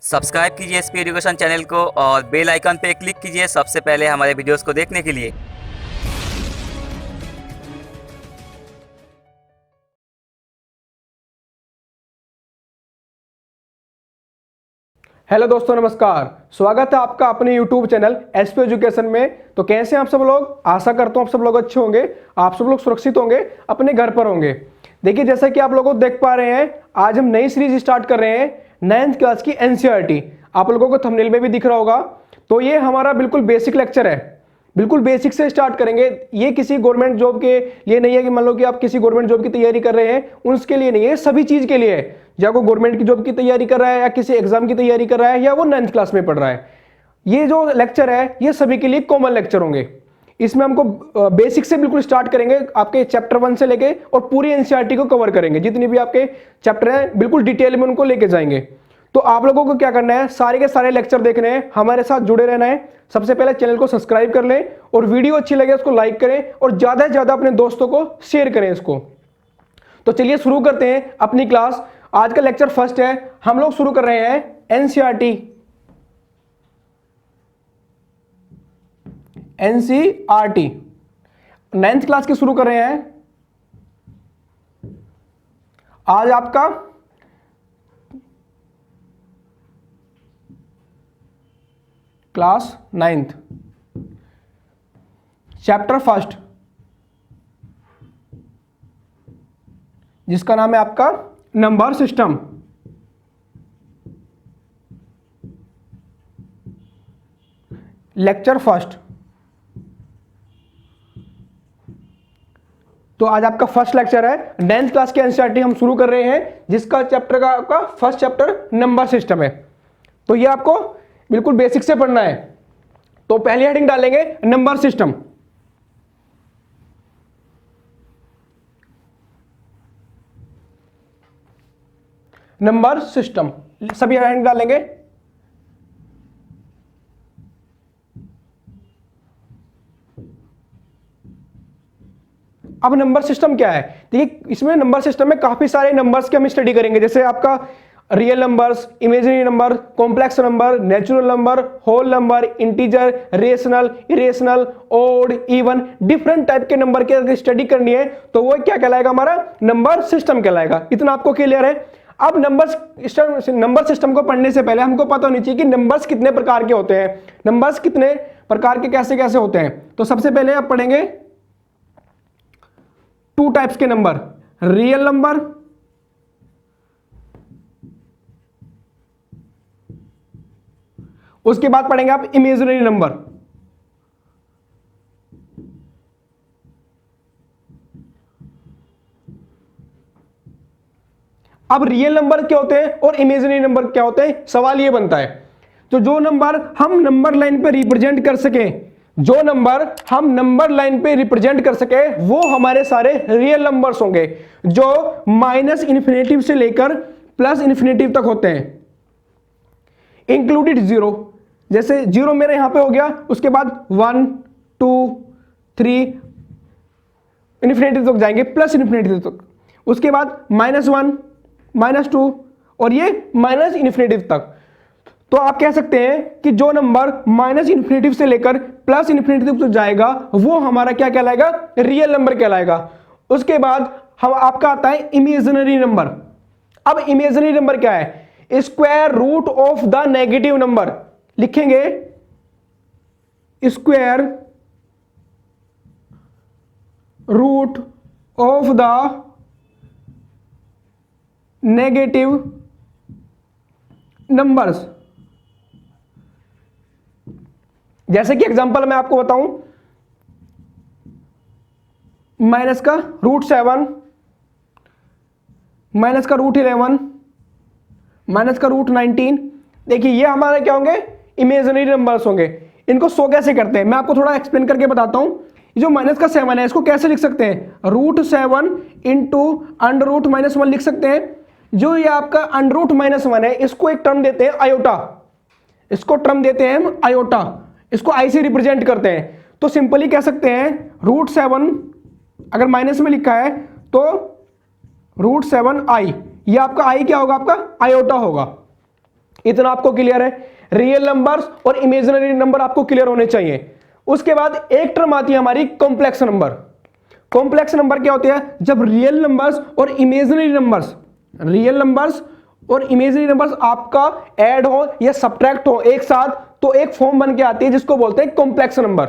Subscribe कीजिए SP education channel को और बेल आइकन पे क्लिक कीजिए सबसे पहले हमारे वीडियोस को देखने के लिए। हेलो दोस्तों, नमस्कार। स्वागत है आपका अपने YouTube चैनल एसपी एजुकेशन में। तो कैसे हैं आप सब लोग? आशा करता हूं आप सब लोग अच्छे होंगे, आप सब लोग सुरक्षित होंगे, अपने घर पर होंगे। देखिए, जैसा कि आप लोग देख पा रहे हैं, आज हम नई सीरीज स्टार्ट कर रहे हैं 9th क्लास की एनसीईआरटी। आप लोगों को थंबनेल में भी दिख रहा होगा। तो ये हमारा बिल्कुल बेसिक लेक्चर है, बिल्कुल बेसिक से स्टार्ट करेंगे। ये किसी गवर्नमेंट जॉब के लिए नहीं है कि मान लो कि आप किसी गवर्नमेंट जॉब की तैयारी कर रहे हैं, उसके लिए नहीं है, सभी चीज के लिए है। या कोई गवर्नमेंट की जॉब की तैयारी कर रहा है, या किसी एग्जाम की तैयारी कर रहा है, या वो 9th क्लास में पढ़ रहा है, ये जो लेक्चर है ये सभी के लिए कॉमन लेक्चर होंगे। इसमें हमको बेसिक से बिल्कुल स्टार्ट करेंगे, आपके चैप्टर 1 से लेके और पूरी एनसीईआरटी को कवर करेंगे। जितनी भी आपके चैप्टर हैं बिल्कुल डिटेल में उनको लेके जाएंगे। तो आप लोगों को क्या करना है, सारे के सारे लेक्चर देखने हैं, हमारे साथ जुड़े रहना है। सबसे पहले चैनल को सब्सक्राइब कर लें और वीडियो अच्छी लगे उसको लाइक करें और ज्यादा से ज्यादा अपने दोस्तों को शेयर करें इसको। तो चलिए शुरू करते हैं अपनी क्लास। आज का लेक्चर फर्स्ट है, हम लोग शुरू कर रहे हैं एनसीईआरटी। एनसीईआरटी 9th क्लास की शुरू कर रहे हैं। आज आपका क्लास 9th चैप्टर फर्स्ट, जिसका नाम है आपका नंबर सिस्टम। Lecture first. तो आज आपका फर्स्ट लेक्चर है, 9th क्लास की एनसीईआरटी हम शुरू कर रहे हैं, जिसका चैप्टर का फर्स्ट चैप्टर नंबर सिस्टम है। तो ये आपको बिल्कुल बेसिक से पढ़ना है। तो पहली हेडिंग डालेंगे नंबर सिस्टम। नंबर सिस्टम सभी हेडिंग डालेंगे। अब नंबर सिस्टम क्या है? देखिए, इसमें नंबर सिस्टम में काफी सारे नंबर्स की हम स्टडी करेंगे, जैसे आपका real numbers, imaginary number, complex number, natural number, whole number, integer, rational, irrational, odd, even, different type के नंबर की अगर स्टडी करनी है तो वो क्या कहलाएगा? हमारा नंबर सिस्टम कहलाएगा। इतना आपको क्लियर है? अब नंबर सिस्टम को पढ़ने से पहले हमको पता होनी चाहिए कि नंबर्स कितने प्रकार के होते हैं, नंबर्स कितने प्रकार के कैसे कैसे होते हैं। तो सबसे पहले आप पढ़ेंगे 2 टाइप्स के नंबर, रियल नंबर उसके बाद पढ़ेंगे आप इमेजिनरी नंबर। अब रियल नंबर क्या होते हैं और इमेजिनरी नंबर क्या होते हैं? सवाल ये बनता है, तो जो नंबर हम नंबर लाइन पे रिप्रेजेंट कर सके, जो नंबर हम नंबर लाइन पे रिप्रेजेंट कर सके, वो हमारे सारे रियल नंबर्स होंगे, जो माइनस इन्फिनेटिव से लेकर प्लस इन्फिनेटिव तक होते हैं, इंक्लूडेड जीरो। जैसे जीरो मेरे यहां पे हो गया, उसके बाद 1 2 3 इन्फिनेटिव तक जाएंगे, प्लस इन्फिनेटिव तक, उसके बाद -1 -2 और ये माइनस इन्फिनेटिव तक। तो आप कह सकते हैं कि जो नंबर माइनस इन्फिनेटिव से लेकर प्लस इन्फिनेटिव तक जाएगा वो हमारा क्या कहलाएगा? रियल नंबर कहलाएगा। उसके बाद हम आपका आता है इमेजिनरी नंबर। अब इमेजिनरी नंबर क्या है? Square root of the negative number. लिखेंगे square root of the negative numbers. जैसे कि एग्जांपल मैं आपको बताऊं, माइनस का √7, माइनस का √11, माइनस का √19। देखिए, ये हमारे क्या होंगे? इमेजिनरी नंबर्स होंगे। इनको सो कैसे करते हैं मैं आपको थोड़ा एक्सप्लेन करके बताता हूं। ये जो माइनस का 7 है, इसको कैसे लिख सकते हैं? √7 इंटू √-1 लिख सकते हैं। जो ये आपका √-1 है, इसको एक टर्म देते हैं आयोटा, इसको टर्म देते हैं हम आयोटा, इसको आई से रिप्रेजेंट करते हैं। तो सिंपली कह सकते हैं √7 अगर माइनस में लिखा है तो √7i, ये आपका आई क्या होगा? आपका आयोटा होगा। इतना आपको क्लियर है। रियल नंबर्स और इमेजिनरी नंबर आपको क्लियर होने चाहिए। उसके बाद एक टर्म आती है हमारी कॉम्प्लेक्स नंबर। कॉम्प्लेक्स नंबर क्या होते हैं? जब रियल नंबर्स और इमेजिनरी नंबर्स आपका ऐड हो या सब्ट्रैक्ट हो एक साथ, तो एक फॉर्म बन के आती है जिसको बोलते हैं कॉम्प्लेक्स नंबर।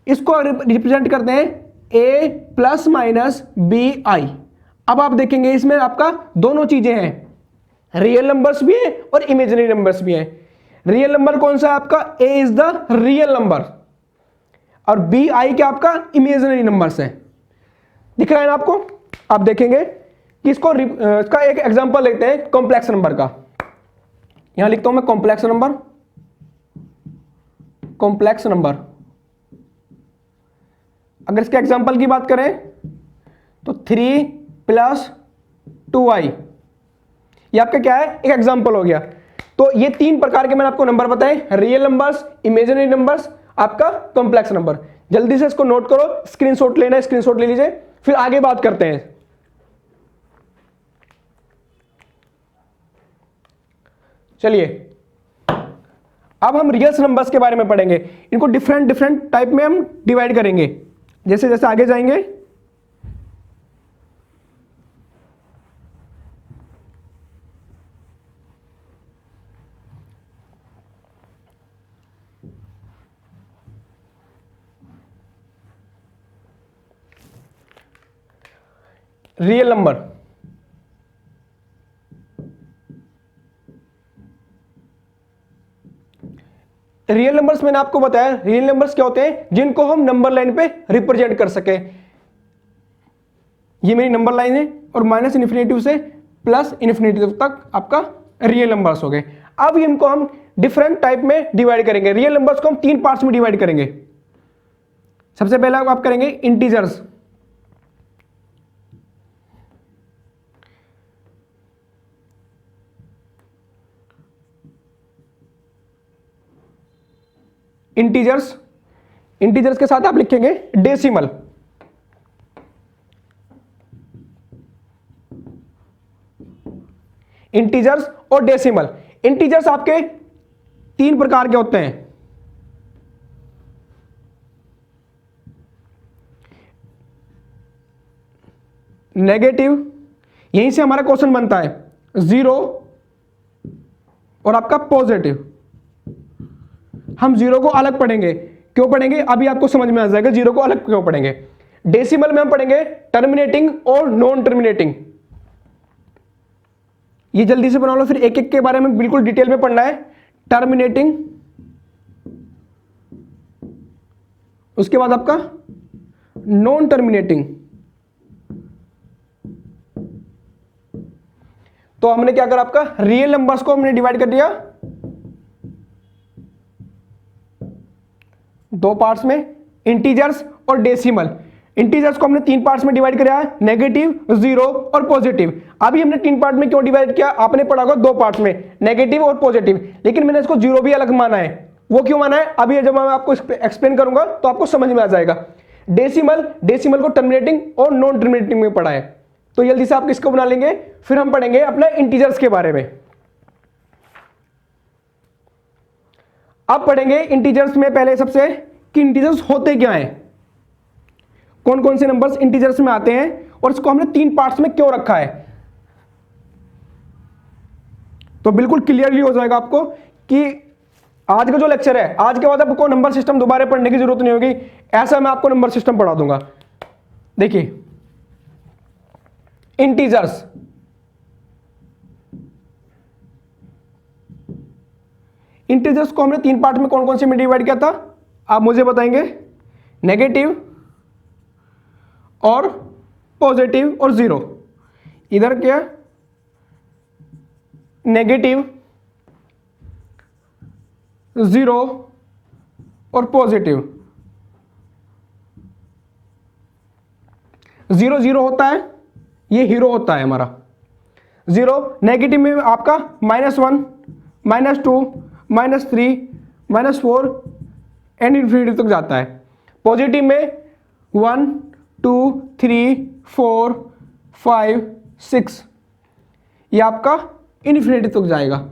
इसको रिप्रेजेंट करते हैं a plus minus B I. अब आप देखेंगे इसमें आपका दोनों चीजें हैं, रियल नंबर्स भी है और इमेजिनरी नंबर्स भी है। रियल नंबर कौन सा है आपका? a is the real number और बी आई क्या आपका? इमेजिनरी नंबर्स है। दिख रहा है ना आपको? आप देखेंगे कि इसका एक एग्जांपल लेते हैं कॉम्प्लेक्स नंबर का। यहां लिखता हूं मैं कॉम्प्लेक्स नंबर। अगर इसके एग्जांपल की बात करें तो 3 प्लस 2i, ये आपका क्या है? एक एग्जांपल हो गया। तो ये 3 प्रकार के मैंने आपको नंबर बताए, रियल नंबर्स, इमेजिनरी नंबर्स, आपका कॉम्प्लेक्स नंबर। जल्दी से इसको नोट करो, स्क्रीनशॉट लेना है, स्क्रीनशॉट ले लीजिए, फिर आगे बात करते हैं। चलिए अब हम रियल नंबर्स के बारे में पढ़ेंगे। इनको डिफरेंट टाइप में हम डिवाइड करेंगे जैसे जैसे आगे जाएंगे। रियल नंबर, रियल नंबर्स मैंने आपको बताया, रियल नंबर्स क्या होते हैं? जिनको हम नंबर लाइन पे रिप्रेजेंट कर सके। ये मेरी नंबर लाइन है और माइनस इन्फिनिटी से प्लस इन्फिनिटी तक आपका रियल नंबर्स हो गए। अब इनको हम डिफरेंट टाइप में डिवाइड करेंगे। रियल नंबर्स को हम 3 पार्ट्स में डिवाइड करेंगे। सबसे पहले आप करेंगे इंटीजर्स। इंटीजर्स के साथ आप लिखेंगे डेसिमल। इंटीजर्स और डेसिमल। इंटीजर्स आपके 3 प्रकार के होते हैं। नेगेटिव, यहीं से हमारा क्वेश्चन बनता है, 0 और आपका पॉजिटिव। हम 0 को अलग पढ़ेंगे। क्यों पढ़ेंगे अभी आपको समझ में आ जाएगा, 0 को अलग क्यों पढ़ेंगे। डेसिमल में हम पढ़ेंगे टर्मिनेटिंग और नॉन टर्मिनेटिंग। ये जल्दी से बना लो, फिर एक एक के बारे में बिल्कुल डिटेल में पढ़ना है। टर्मिनेटिंग, उसके बाद आपका नॉन टर्मिनेटिंग। तो हमने क्या करा, आपका रियल नंबर्स को हमने डिवाइड कर दिया 2 पार्ट्स में, इंटीजर्स और डेसिमल। इंटीजर्स को हमने 3 पार्ट्स में डिवाइड किया, नेगेटिव, 0 और पॉजिटिव। अभी हमने 3 पार्ट में क्यों डिवाइड किया? आपने पढ़ा होगा 2 पार्ट्स में, नेगेटिव और पॉजिटिव, लेकिन मैंने इसको 0 भी अलग माना है। वो क्यों माना है अभी जब मैं आपको एक्सप्लेन करूंगा तो आपको समझ में आ जाएगा। डेसिमल को टर्मिनेटिंग और नॉन टर्मिनेटिंग में पढ़ा है। तो जल्दी से आप किसको बना लेंगे, फिर हम पढ़ेंगे अपने इंटीजर्स के बारे में। अब पढ़ेंगे इंटीजर्स में पहले सबसे कि इंटीजर्स होते क्या हैं, कौन कौन से नंबर्स इंटीजर्स में आते हैं और इसको हमने 3 पार्ट्स में क्यों रखा है। तो बिल्कुल क्लियरली हो जाएगा आपको कि आज का जो लेक्चर है, आज के बाद आपको नंबर सिस्टम दोबारा पढ़ने की जरूरत नहीं होगी। ऐसा मैं आपको नंबर सिस्टम पढ़ा दूंगा। देखिए इंटीजर्स, इंटीजर्स को हमने 3 पार्ट में कौन कौन से में डिवाइड किया था, आप मुझे बताएंगे। नेगेटिव और पॉजिटिव और 0। इधर क्या, नेगेटिव, 0 और पॉजिटिव। 0 0 होता है, ये हीरो होता है हमारा 0। नेगेटिव में आपका -1, -2, -3, -4 एंड इन्फिनिटी तक जाता है। पॉजिटिव में 1 2 3 4 5 6, ये आपका इन्फिनिटी तक जाएगा।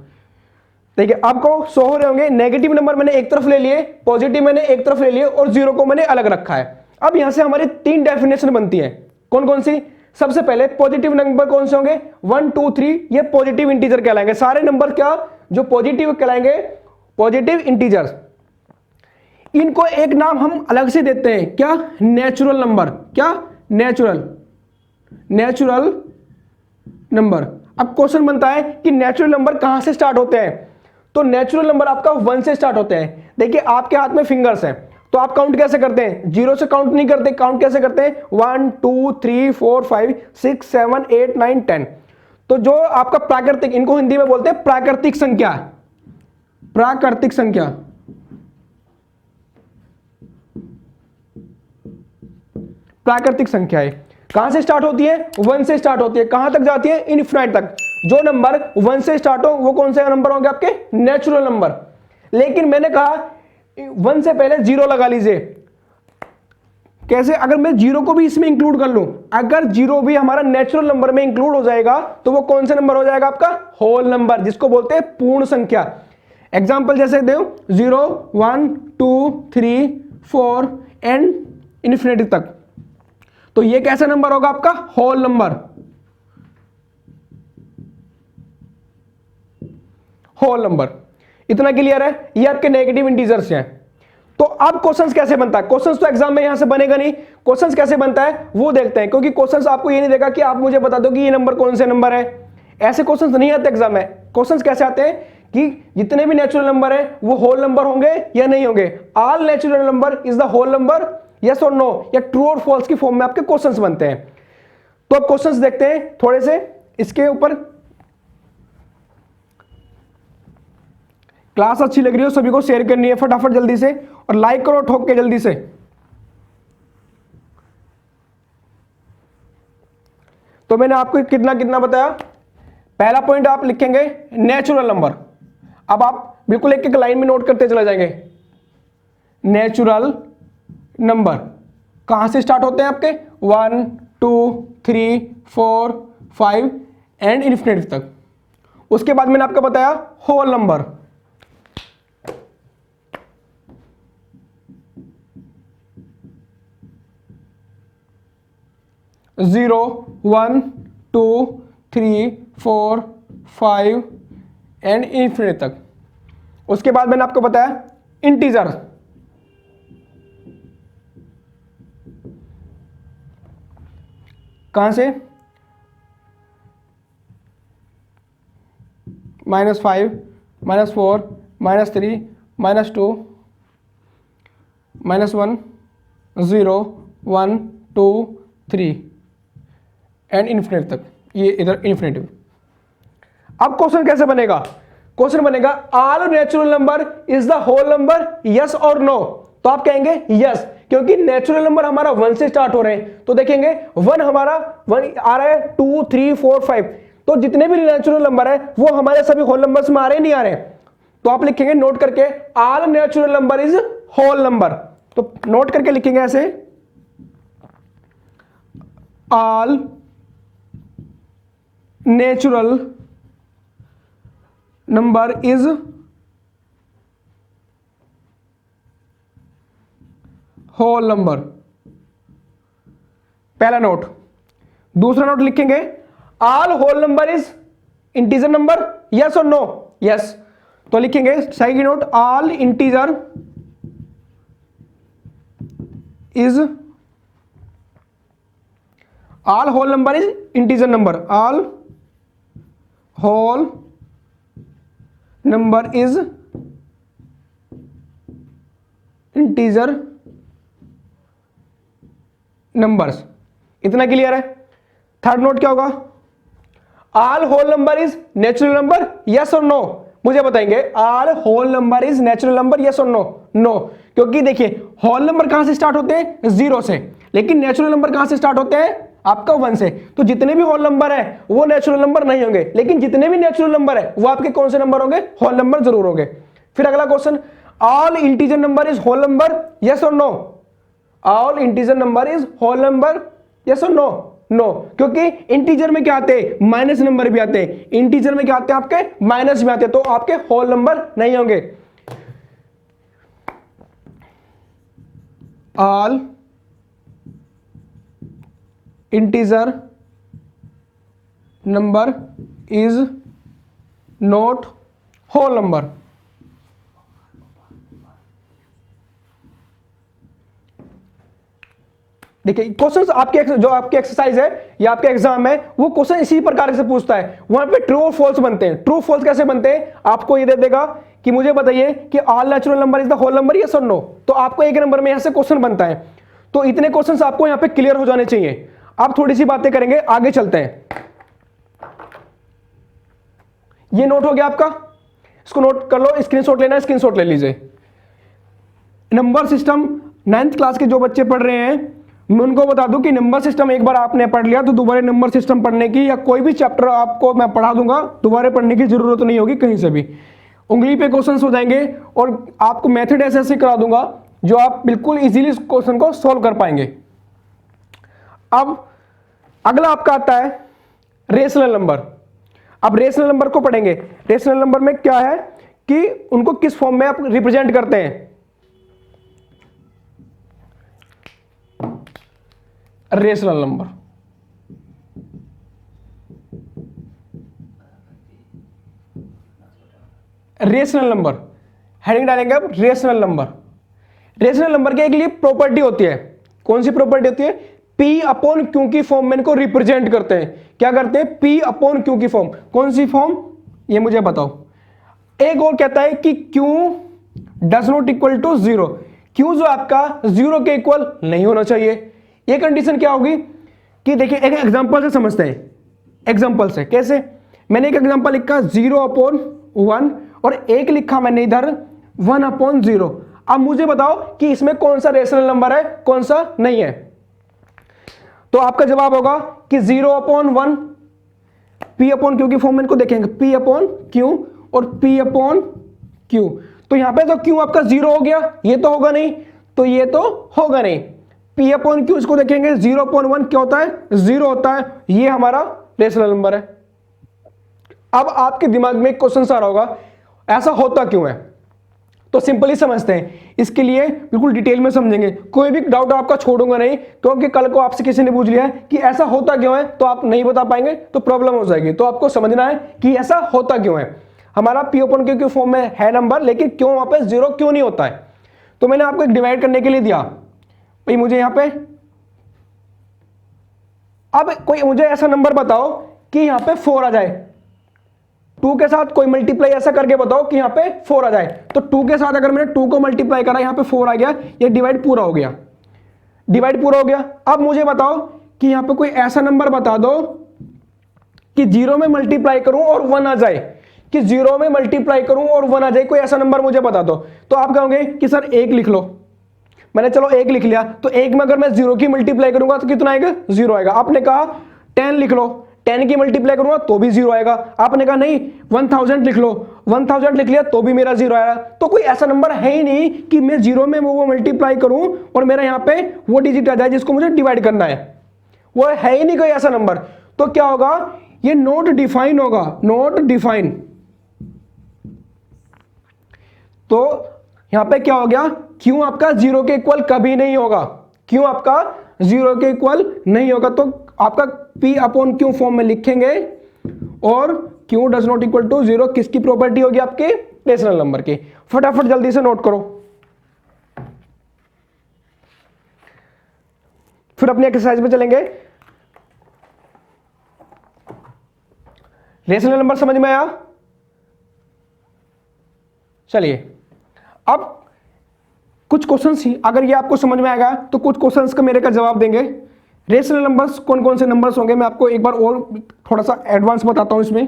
देखिए आपको शो हो रहे होंगे, नेगेटिव नंबर मैंने एक तरफ ले लिए, पॉजिटिव मैंने एक तरफ ले लिए और जीरो को मैंने अलग रखा है। अब यहां से हमारी तीन डेफिनेशन बनती है। कौन कौन सी? सबसे पहले पॉजिटिव नंबर कौन से होंगे? 1 2 3, ये पॉजिटिव इंटीजर कहलाएंगे। सारे नंबर क्या जो पॉजिटिव कहलाएंगे? Positive integers. इनको एक नाम हम अलग से देते हैं, क्या? Natural number. क्या? Natural number. अब क्वेश्चन बनता है कि नेचुरल नंबर कहां से स्टार्ट होते हैं? तो नेचुरल नंबर आपका 1 से स्टार्ट होते हैं। देखिए आपके हाथ में फिंगर्स हैं, तो आप काउंट कैसे करते हैं? जीरो से काउंट नहीं करते, काउंट कैसे करते हैं? 1 2 3 4 5 6 7 8 9 10। तो जो आपका प्राकृतिक, इनको हिंदी में बोलते हैं प्राकृतिक संख्या, प्राकृतिक संख्या, प्राकृतिक संख्या है। कहां से स्टार्ट होती है? 1 से स्टार्ट होती है। कहां तक जाती है? इनफिनाइट तक। जो नंबर 1 से स्टार्ट हो वो कौन से नंबर होंगे? आपके नेचुरल नंबर। लेकिन मैंने कहा 1 से पहले जीरो लगा लीजिए। कैसे? अगर मैं जीरो को भी इसमें इंक्लूड कर लूं, अगर जीरो भी हमारा नेचुरल नंबर में इंक्लूड हो जाएगा तो वो कौन से नंबर हो जाएगा? आपका होल नंबर, जिसको बोलते हैं पूर्ण संख्या। एग्जाम्पल जैसे दो 0 1 2 3 4 एंड इन्फिनिटी तक। तो ये कैसा नंबर होगा? आपका होल नंबर, होल नंबर। इतना क्लियर है? ये आपके नेगेटिव इंटीजर्स हैं। तो अब क्वेश्चंस कैसे बनता है? क्वेश्चंस तो एग्जाम में यहां से बनेगा नहीं, क्वेश्चंस कैसे बनता है वो देखते हैं। क्योंकि क्वेश्चंस आपको ये नहीं देगा कि आप मुझे बता दो कि ये नंबर कौन से नंबर है, ऐसे क्वेश्चंस नहीं आते एग्जाम में। क्वेश्चंस कैसे आते हैं कि जितने भी नेचुरल नंबर है वो होल नंबर होंगे या नहीं होंगे। All natural number is the whole number, yes और नो, या ट्रू और फॉल्स की फॉर्म में आपके क्वेश्चंस बनते हैं। तो अब क्वेश्चंस देखते हैं थोड़े से इसके ऊपर। क्लास अच्छी लग रही हो सभी को शेयर करनी है फटाफट जल्दी से, और लाइक करो ठोक के जल्दी से। तो मैंने आपको कितना कितना बताया। पहला पॉइंट आप लिखेंगे नेचुरल नंबर। अब आप बिल्कुल एक एक लाइन में नोट करते चले जाएंगे। नेचुरल नंबर कहां से स्टार्ट होते हैं? आपके 1 2 3 4 5 एंड इन्फिनिटी तक। उसके बाद मैंने आपको बताया whole number. Zero 1 2 3 4 5 and infinity तक। उसके बाद मैंने आपको बताया इंटीजर। कहां से? -5 -4 -3 -2 -1 0 1 2 3 एंड इन्फिनिटी तक। ये इधर इन्फिनिटी। अब क्वेश्चन कैसे बनेगा? क्वेश्चन बनेगा all natural number is the whole number, yes और नो। तो आप कहेंगे यस, क्योंकि नेचुरल नंबर हमारा 1 से स्टार्ट हो रहे हैं। तो देखेंगे 1 हमारा 1 आ रहा है, 2 3 4 5। तो जितने भी नेचुरल नंबर है वो हमारे सभी होल नंबर्स में आ रहे हैं, नहीं आ रहे? तो आप लिखेंगे नोट करके all natural number is whole number. तो नोट करके लिखेंगे ऐसे, all natural number is whole number. पहला नोट। दूसरा नोट लिखेंगे all whole number is integer number, yes और नो? यस। तो लिखेंगे सही note, all integer is, all whole number is integer number, all whole number is integer numbers. इतना clear है? Third note क्या होगा? All whole number is natural number, yes और no? मुझे बताएंगे all whole number is natural number, yes और no? No, क्योंकि देखिए होल नंबर कहां से स्टार्ट होते हैं? 0 से। लेकिन नेचुरल नंबर कहां से स्टार्ट होते हैं? आपका 1 से। तो जितने भी होल नंबर है वो नेचुरल नंबर नहीं होंगे, लेकिन जितने भी नेचुरल नंबर है वो आपके कौन से नंबर होंगे? होल नंबर जरूर होंगे। फिर अगला question, all integer number is whole number, yes और no? All integer number is whole number, yes और नो? नो, क्योंकि इंटीजर में क्या आते हैं, माइनस नंबर भी आते हैं, इंटीजर में क्या आते हैं आपके, माइनस भी आते हैं, तो आपके होल नंबर नहीं होंगे। All integer number is not whole number. देखिए क्वेश्चंस आपके जो आपकी एक्सरसाइज है या आपके एग्जाम है वो क्वेश्चन इसी प्रकार से पूछता है, वहां पे ट्रू और फॉल्स बनते हैं। ट्रू फॉल्स कैसे बनते हैं, आपको ये दे देगा कि मुझे बताइए कि all natural number is the whole number, yes और नो, तो आपको एक नंबर में यहां से क्वेश्चन बनता है। तो इतने क्वेश्चंस आपको यहां पे क्लियर हो जाने चाहिए। आप थोड़ी सी बातें करेंगे, आगे चलते हैं। ये नोट हो गया आपका, इसको नोट कर लो, स्क्रीनशॉट लेना है स्क्रीनशॉट ले लीजिए। नंबर सिस्टम 9th क्लास के जो बच्चे पढ़ रहे हैं मैं उनको बता दूं कि नंबर सिस्टम एक बार आपने पढ़ लिया तो दोबारा नंबर सिस्टम पढ़ने की या कोई भी चैप्टर आपको मैं पढ़ा दूंगा, दोबारा पढ़ने की जरूरत नहीं होगी कहीं से भी। उंगली पे क्वेश्चंस हो जाएंगे और आपको मेथड ऐसे ऐसे करा दूंगा जो आप बिल्कुल इजीली इस क्वेश्चन को सॉल्व कर पाएंगे। अब अगला आपका आता है रेशनल नंबर। अब रेशनल नंबर को पढ़ेंगे। रेशनल नंबर में क्या है कि उनको किस फॉर्म में आप रिप्रेजेंट करते हैं। Rational number, rational number heading डालेंगे आप, रेशनल नंबर। रेशनल नंबर की एक लिए प्रॉपर्टी होती है, कौन सी प्रॉपर्टी होती है, P अपॉन Q की फॉर्म में इनको रिप्रेजेंट करते हैं। क्या करते हैं, P अपॉन Q की फॉर्म। कौन सी फॉर्म, ये मुझे बताओ। एक और कहता है कि Q does not equal to 0, Q जो आपका 0 के इक्वल नहीं होना चाहिए। ये कंडीशन क्या होगी कि देखिए एक एग्जांपल से समझते हैं। एग्जांपल से कैसे, मैंने एक एग्जांपल लिखा 0/1 और एक लिखा मैंने इधर 1/0। अब मुझे बताओ कि इसमें कौन सा रेशनल नंबर है कौन सा नहीं है। तो आपका जवाब होगा कि 0/1 P अपॉन Q की फॉर्म में इनको देखेंगे, P अपॉन Q और P अपॉन Q। तो यहां पे तो Q आपका 0 हो गया, ये तो होगा नहीं, तो ये तो होगा नहीं। P अपॉन Q इसको देखेंगे, 0/1 क्या होता है, 0 होता है, ये हमारा रेशनल नंबर है। अब आपके दिमाग में एक क्वेश्चन आ रहा होगा ऐसा होता क्यों है, तो सिंपली समझते हैं। इसके लिए बिल्कुल डिटेल में समझेंगे, कोई भी डाउट आपका छोड़ूंगा नहीं, क्योंकि कल को आपसे किसी ने पूछ लिया है कि ऐसा होता क्यों है तो आप नहीं बता पाएंगे तो प्रॉब्लम हो जाएगी। तो आपको समझना है कि ऐसा होता क्यों है। हमारा P अपॉन Q की फॉर्म में है नंबर, लेकिन क्यों वहां पे 0 क्यों नहीं होता है। तो मैंने आपको एक डिवाइड करने के लिए दिया भाई, मुझे यहां पे अब कोई मुझे ऐसा नंबर बताओ कि यहां पे 4 आ जाए, 2 के साथ कोई मल्टीप्लाई ऐसा करके बताओ कि यहां पे 4 आ जाए। तो 2 के साथ अगर मैंने 2 को मल्टीप्लाई करा, यहां पे 4 आ गया, ये डिवाइड पूरा हो गया, डिवाइड पूरा हो गया। अब मुझे बताओ कि यहां पे कोई ऐसा नंबर बता दो कि 0 में मल्टीप्लाई करूं और 1 आ जाए, कि 0 में मल्टीप्लाई करूं और 1 आ जाए, कोई ऐसा नंबर मुझे बता दो। तो आप कहोगे कि सर 1 लिख लो। मैंने चलो 1 लिख लिया, तो 1 में अगर मैं 0 की मल्टीप्लाई करूंगा तो कितना आएगा, 0 आएगा। आपने कहा 10 लिख लो, 10 की मल्टीप्लाई करूंगा तो भी 0 आएगा। आपने कहा नहीं 1000 लिख लो, 1000 लिख लिया तो भी मेरा 0 आएगा। तो कोई ऐसा नंबर है ही नहीं कि मैं 0 में वो मल्टीप्लाई करूं और मेरा यहां पे वो डिजिट आ जाए जिसको मुझे डिवाइड करना है, वो है ही नहीं कोई ऐसा नंबर। तो क्या होगा, ये नॉट डिफाइन होगा, नॉट डिफाइन। तो यहां पे क्या हो गया, क्यों आपका 0 के इक्वल कभी नहीं होगा, क्यों आपका 0 के इक्वल नहीं होगा। तो आपका P अपॉन Q फॉर्म में लिखेंगे और Q does not equal to 0 किसकी प्रॉपर्टी होगी, आपके रेशनल नंबर की। फटाफट जल्दी से नोट करो, फिर अपनी एक्सरसाइज में चलेंगे। रेशनल नंबर समझ में आया, चलिए अब कुछ क्वेश्चंस ही अगर ये आपको समझ में आएगा तो कुछ क्वेश्चंस का मेरे का जवाब देंगे। रेशनल नंबर्स कौन कौन से नंबर्स होंगे मैं आपको एक बार और थोड़ा सा एडवांस बताता हूं। इसमें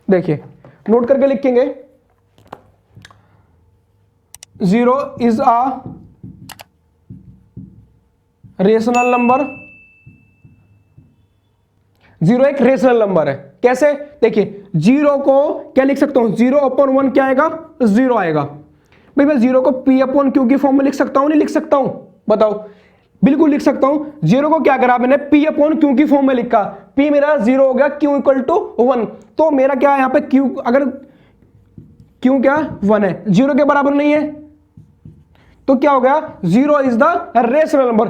देखिए नोट करके लिखेंगे, 0 इज अ रेशनल नंबर, 0 एक रेशनल नंबर है। कैसे, देखिए 0 को क्या लिख सकता हूं, 0/1 क्या आएगा, 0 आएगा। भाई मैं 0 को P अपॉन Q की फॉर्म में लिख सकता हूं नहीं लिख सकता हूं, बताओ। बिल्कुल लिख सकता हूं। जीरो को क्या करा मैंने, पी अपॉन क्यू की फॉर्म में लिखा, पी मेरा जीरो हो गया, क्यू इक्वल टू 1, तो मेरा क्या है यहां पे क्यू, अगर क्यू क्या 1 है, जीरो के बराबर नहीं है, तो क्या हो गया, zero is the rational number.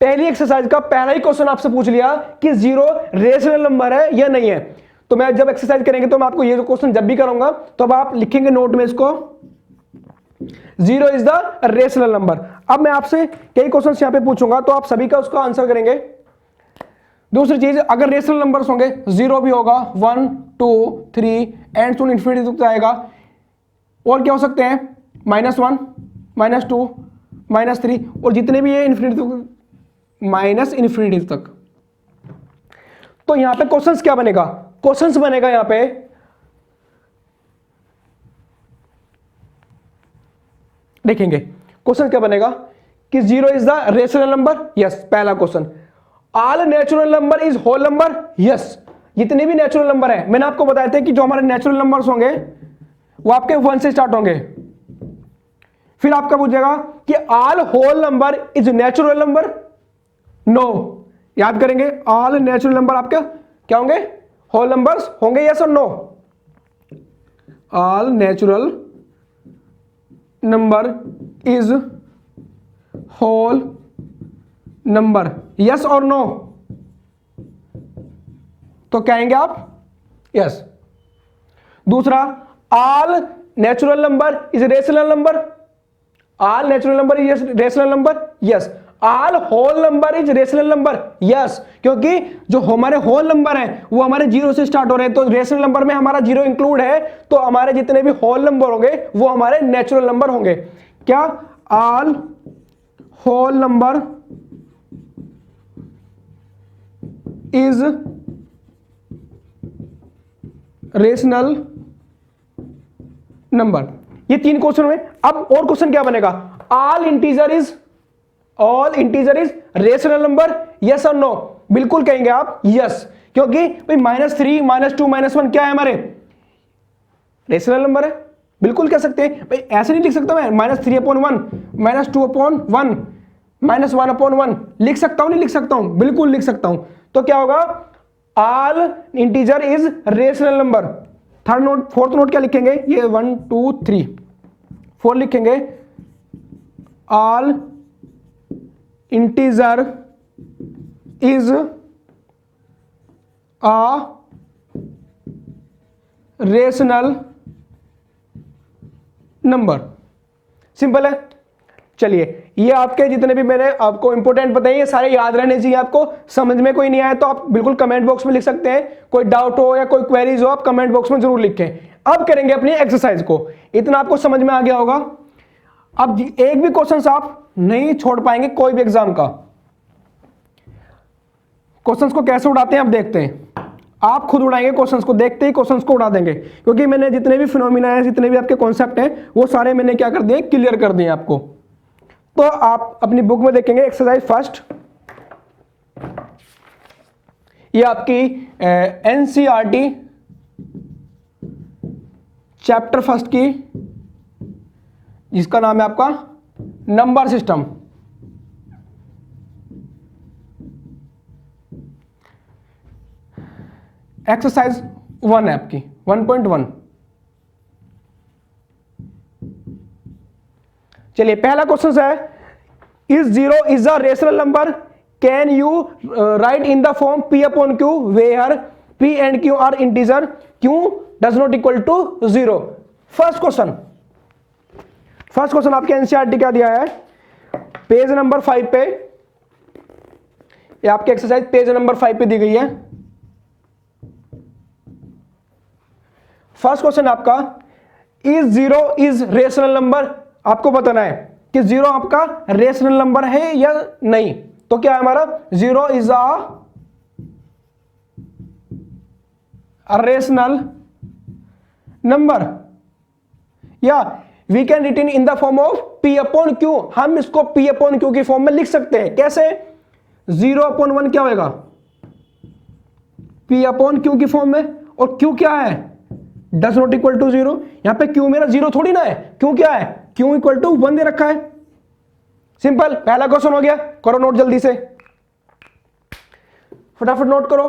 पहली एक्सरसाइज का पहला ही क्वेश्चन आपसे पूछ लिया कि जीरो रेशनल नंबर है या नहीं है। तो मैं जब एक्सरसाइज करेंगे तो मैं आपको ये जो क्वेश्चन जब भी करूंगा तो अब आप लिखेंगे नोट में इसको, zero is the rational number. अब मैं आपसे कई क्वेश्चंस यहां पे पूछूंगा तो आप सभी का उसका आंसर करेंगे। दूसरी चीज, अगर रेशनल नंबर्स होंगे जीरो भी होगा, 1 2 3 एंड टू इन्फिनिटी तक जाएगा, और क्या हो सकते हैं, -1 -2 -3 और जितने भी ये इन्फिनिटी तक, माइनस इन्फिनिटी तक। तो यहां पे क्वेश्चंस क्या बनेगा, क्वेश्चंस बनेगा यहां पे देखेंगे, क्वेश्चन क्या बनेगा कि zero is the rational number, yes पहला question. All natural number is whole number, yes जितने भी नेचुरल नंबर है, मैंने आपको बताया था कि जो हमारे नेचुरल नंबर्स होंगे वो आपके 1 से स्टार्ट होंगे। फिर आपका पूछेगा कि all whole number is natural number, no, याद करेंगे ऑल नेचुरल नंबर आपके क्या होंगे, होल नंबर्स होंगे, यस और no. All natural number is whole number, yes और नो, तो कहेंगे आप यस। दूसरा, all natural number is rational number, all natural number is rational number, yes. All whole number is rational number, yes, क्योंकि जो हमारे whole number हैं वो हमारे जीरो से स्टार्ट हो रहे हैं, तो रेशनल नंबर में हमारा जीरो इंक्लूड है, तो हमारे जितने भी होल नंबर होंगे वो हमारे नेचुरल नंबर होंगे। क्या, all whole number is rational number. ये 3 क्वेश्चन हुए। अब और क्वेश्चन क्या बनेगा, all integer is rational number, yes और नो, बिल्कुल कहेंगे आप यस, क्योंकि भाई -3 -2 -1 क्या है हमारे रेशनल नंबर है, बिल्कुल कह सकते हैं। भाई ऐसे नहीं लिख सकता मैं -3/1 -2/1 -1/1 लिख सकता हूं, नहीं लिख सकता हूं, बिल्कुल लिख सकता हूं। तो क्या होगा, all integer is rational number. Third note, fourth note क्या लिखेंगे, ये 1 2 3 4 लिखेंगे, all integer is a rational number. Simple है। चलिए, ये आपके जितने भी मैंने आपको इंपॉर्टेंट बताए ये सारे याद रहने चाहिए आपको। समझ में कोई नहीं आया तो आप बिल्कुल कमेंट बॉक्स में लिख सकते हैं, कोई डाउट हो या कोई क्वेरीज हो आप कमेंट बॉक्स में जरूर लिखें। अब करेंगे अपनी एक्सरसाइज को, इतना आपको समझ में आ गया होगा। अब एक भी क्वेश्चन आप नहीं छोड़ पाएंगे कोई भी एग्जाम का। क्वेश्चंस को कैसे उड़ाते हैं आप देखते हैं, आप खुद उड़ाएंगे क्वेश्चंस को, देखते ही क्वेश्चंस को उड़ा देंगे, क्योंकि मैंने जितने भी फिनोमिना है, जितने भी आपके कॉन्सेप्ट हैं वो सारे मैंने क्या कर दिए, क्लियर कर दिए आपको। तो आप अपनी बुक में देखेंगे एक्सरसाइज फर्स्ट, ये आपकी एनसीईआरटी चैप्टर फर्स्ट की, जिसका नाम है आपका नंबर सिस्टम। एक्सरसाइज 1 है आपकी 1.1। चलिए, पहला क्वेश्चन है, is zero is a rational number, can you write in the form P upon Q where P and Q are integer, Q does not equal to zero. First question आपके NCERT क्या दिया है, page number 5 पे, ये आपकी exercise page number 5 पे दी गई है। फर्स्ट क्वेश्चन आपका, is zero is rational number, आपको बताना है कि जीरो आपका रेशनल नंबर है या नहीं। तो क्या है हमारा, zero is a rational number, या we can written in the form of P upon Q, हम इसको पी अपॉन क्यू की फॉर्म में लिख सकते हैं। कैसे, 0/1 क्या होगा, पी अपॉन क्यू की फॉर्म में, और क्यू क्या है, does not equal to zero. यहां पे क्यू मेरा जीरो थोड़ी ना है, क्यू क्या है, क्यू इक्वल टू 1 दे रखा है। सिंपल, पहला क्वेश्चन हो गया। करो नोट जल्दी से, फटाफट नोट करो।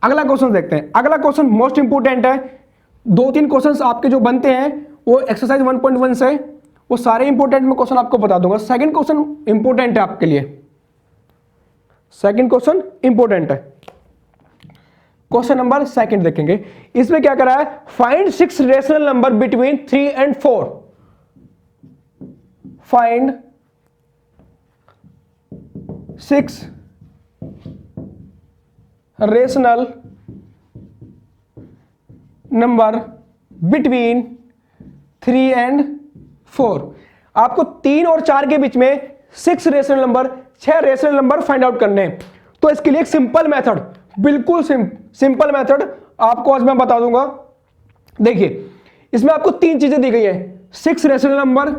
अगला क्वेश्चन देखते हैं। अगला क्वेश्चन मोस्ट इंपोर्टेंट है। 2-3 क्वेश्चंस आपके जो बनते हैं वो एक्सरसाइज 1.1 से, वो सारे इंपोर्टेंट मैं क्वेश्चन आपको बता दूंगा। सेकंड क्वेश्चन इंपोर्टेंट है आपके लिए, सेकंड क्वेश्चन इंपोर्टेंट है। क्वेश्चन नंबर सेकंड देखेंगे। इसमें क्या करा है, find 6 rational number between 3 and 4। Find 6 rational number between 3 and 4। आपको 3 और 4 के बीच में 6 rational number, 6 rational number find out करने हैं। तो इसके लिए एक सिंपल मेथड, बिल्कुल सिंपल मेथड आपको आज मैं बता दूंगा। देखिए, इसमें आपको 3 चीजें दी गई है, 6 रेशनल नंबर,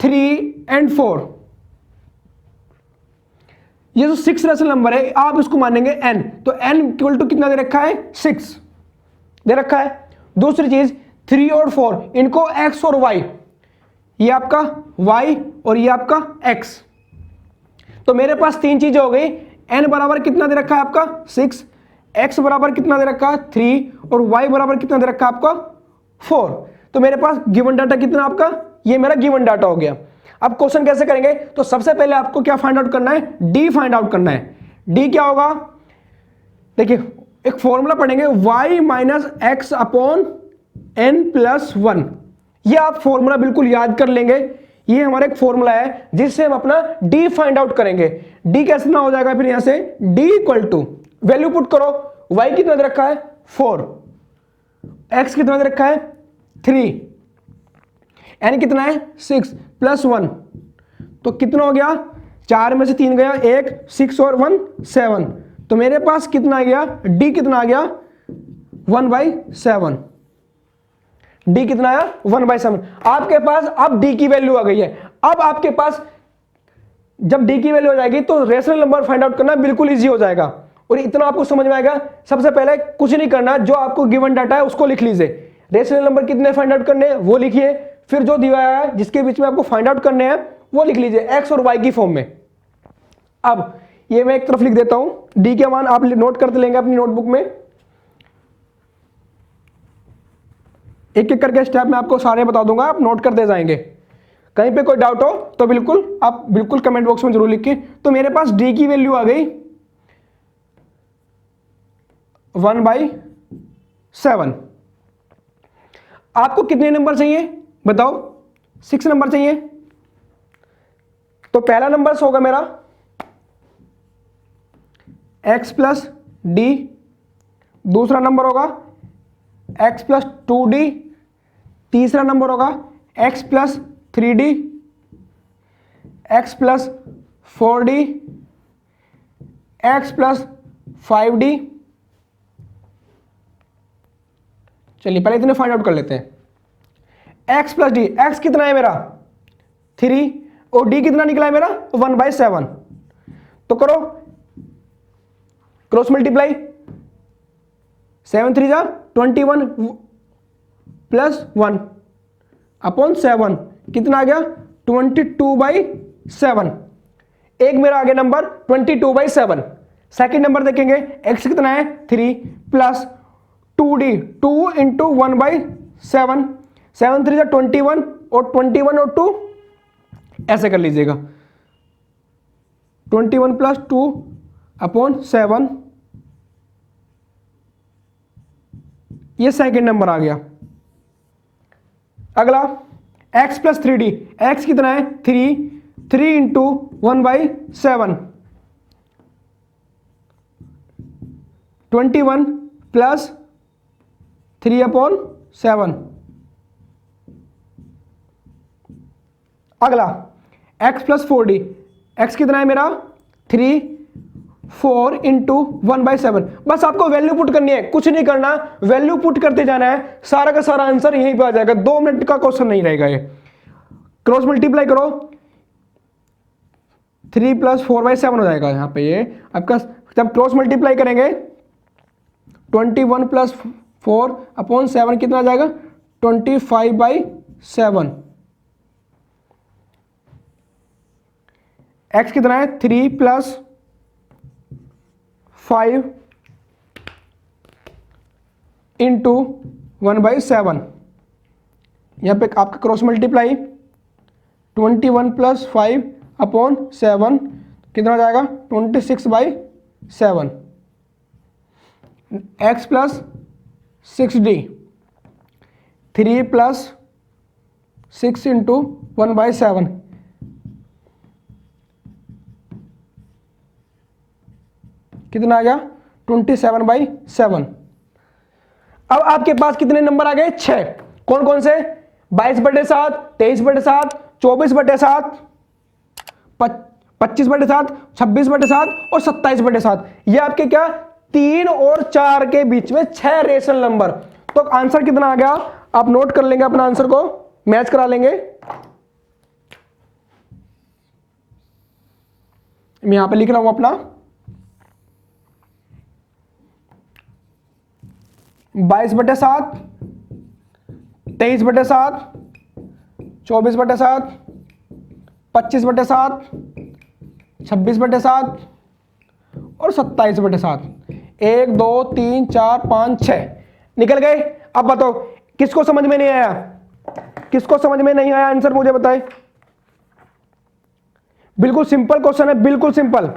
3 एंड 4। ये जो 6 रेशनल नंबर है आप इसको मानेंगे n, तो n इक्वल टू कितना दे रखा है, 6 दे रखा है। दूसरी चीज 3 और 4, इनको x और y, ये आपका y और ये आपका x। तो मेरे पास 3 चीजें हो गई। n बराबर कितना दे रखा है आपका 6, x बराबर कितना दे रखा है 3 और y बराबर कितना दे रखा है आपका 4। तो मेरे पास गिवन डाटा कितना आपका, ये मेरा गिवन डाटा हो गया। अब क्वेश्चन कैसे करेंगे, तो सबसे पहले आपको क्या फाइंड आउट करना है, d फाइंड आउट करना है। d क्या होगा, देखिए एक फॉर्मूला पढ़ेंगे, y minus x upon n plus 1। ये आप फॉर्मूला बिल्कुल याद कर लेंगे। ये हमारा एक फॉर्मूला है जिससे हम अपना d फाइंड आउट करेंगे। d कैसे ना हो जाएगा, फिर यहां से d equal to value put करो, y कितना दे रखा है 4, x कितना दे रखा है 3, n कितना है 6 प्लस 1, तो कितना हो गया, 4 में से 3 गया 1, 6 और 1 7। तो मेरे पास कितना आ गया, d कितना आ गया 1/7। d कितना आया 1/7। आपके पास अब d की वैल्यू आ गई है। अब आपके पास जब d की वैल्यू हो जाएगी तो रेशनल नंबर फाइंड आउट करना बिल्कुल इजी हो जाएगा। और इतना आपको समझ में आएगा। सबसे पहले कुछ नहीं करना, जो आपको गिवन डाटा है उसको लिख लीजिए। रेशनल नंबर कितने फाइंड आउट करने हैं वो लिखिए, फिर जो दिया है जिसके बीच में आपको फाइंड आउट करने हैं वो लिख लीजिए x और y की फॉर्म में। अब ये मैं एक तरफ लिख देता हूं, d के मान आप नोट करते लेंगे अपनी नोटबुक में। एक एक करके स्टेप मैं आपको सारे बता दूंगा, आप नोट करते जाएंगे। कहीं पे कोई डाउट हो तो बिल्कुल आप बिल्कुल कमेंट बॉक्स में जरूर लिखिए। तो मेरे पास d की वैल्यू आ गई 1/7। आपको कितने नंबर चाहिए बताओ, 6 नंबर चाहिए। तो पहला नंबर होगा मेरा x प्लस डी, दूसरा नंबर होगा x प्लस 2d, तीसरा नंबर होगा x plus 3d, x plus 4d, x plus 5d। चलिए पहले इतने फाइंड आउट कर लेते हैं। x प्लस डी, x कितना है मेरा 3 और d कितना निकला है मेरा 1/7। तो करो क्रॉस मल्टीप्लाई, 7 3 जा 21 प्लस 1 अपॉन 7 कितना आ गया 22/7। एक मेरा आगे नंबर 22/7। सेकेंड नंबर देखेंगे, x कितना है 3 प्लस 2d, 2 इंटू 1/7, 7 3 जा 21 और 21 और 2 ऐसे कर लीजिएगा, 21 प्लस 2 अपॉन 7। ये सेकेंड नंबर आ गया। अगला x प्लस 3d, x कितना है 3 इंटू 1/7, 21 प्लस 3 अपॉन 7। अगला x प्लस 4d, x कितना है मेरा 3 4 इंटू 1/7। बस आपको वैल्यू पुट करनी है, कुछ नहीं करना, वैल्यू पुट करते जाना है, सारा का सारा आंसर यहीं पे आ जाएगा। 2 मिनट का क्वेश्चन नहीं रहेगा ये। क्रॉस मल्टीप्लाई करो, 3 प्लस 4/7 हो जाएगा यहाँ पे। ये आपका जब क्रॉस मल्टीप्लाई करेंगे 21 प्लस 4 अपॉन 7 कितना आ जाएगा 25/7। x कितना है 3 + 5 इंटू 1/7। यहाँ पे आपका क्रॉस मल्टीप्लाई 21 + 5/7 कितना हो जाएगा 26/7। x + 6d 3 + 6 इंटू 1/7 कितना आ गया 27/7। अब आपके पास कितने नंबर आ गए 6। कौन कौन से 22/7, 23/7, 24/7, 25/7, 26/7 और 27/7। ये आपके क्या 3 और 4 के बीच में 6 रेशनल नंबर। तो आंसर कितना आ गया आप नोट कर लेंगे, अपना आंसर को मैच करा लेंगे। मैं यहां पे लिख रहा हूं अपना 22/7, 23/7, 24/7, 25/7, 26/7 और 27/7। 1 2 3 4 5 6 निकल गए। अब बताओ किसको समझ में नहीं आया, किसको समझ में नहीं आया आंसर मुझे बताए। बिल्कुल सिंपल क्वेश्चन है, बिल्कुल सिंपल।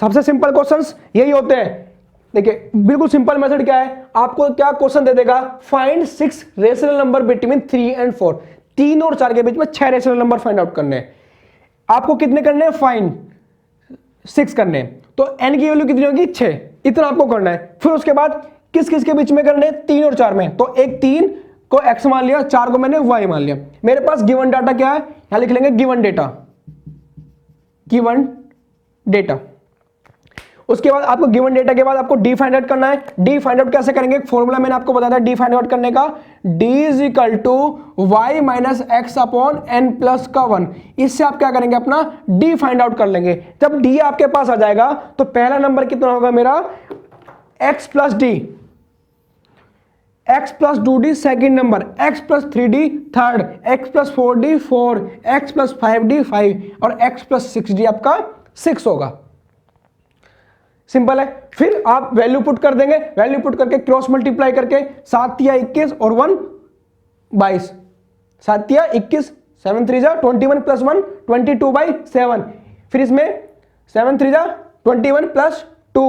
सबसे सिंपल क्वेश्चंस यही होते हैं। देखिए बिल्कुल सिंपल मेथड क्या है, आपको क्या क्वेश्चन दे देगा find 6 rational number between 3 and 4। 3 और 4 के बीच में 6 रेशनल नंबर फाइंड आउट करने हैं। आपको कितने करने हैं फाइंड 6 करने हैं। तो n की वैल्यू कितनी होगी 6, इतना आपको करना है। फिर उसके बाद किस किस के बीच में करने हैं 3 और 4 में। तो एक 3 को x मान लिया, 4 को मैंने y मान लिया। मेरे पास गिवन डाटा क्या है, यहां लिख लेंगे गिवन डेटा, गिवन डेटा। उसके बाद आपको गिवन डेटा के बाद आपको डी फाइंड आउट करना है। डी फाइंड आउट कैसे करेंगे, फॉर्मूला मैंने आपको बताया था डी फाइंड आउट करने का, d = y - x/n+1। इससे आप क्या करेंगे अपना डी फाइंड आउट कर लेंगे। जब डी आपके पास आ जाएगा तो पहला नंबर कितना होगा मेरा x + d, x + 2d second number, x + 3d third, x + 4d 4, x + 5d 5 और x + 6d आपका 6 होगा। सिंपल है। फिर आप वैल्यू पुट कर देंगे, वैल्यू पुट करके क्रॉस मल्टीप्लाई करके 7 या 21 और 1 22, 7 या 21, 7 3 जा 21 + 1 22/7। फिर इसमें 7 3 जा 21 + 2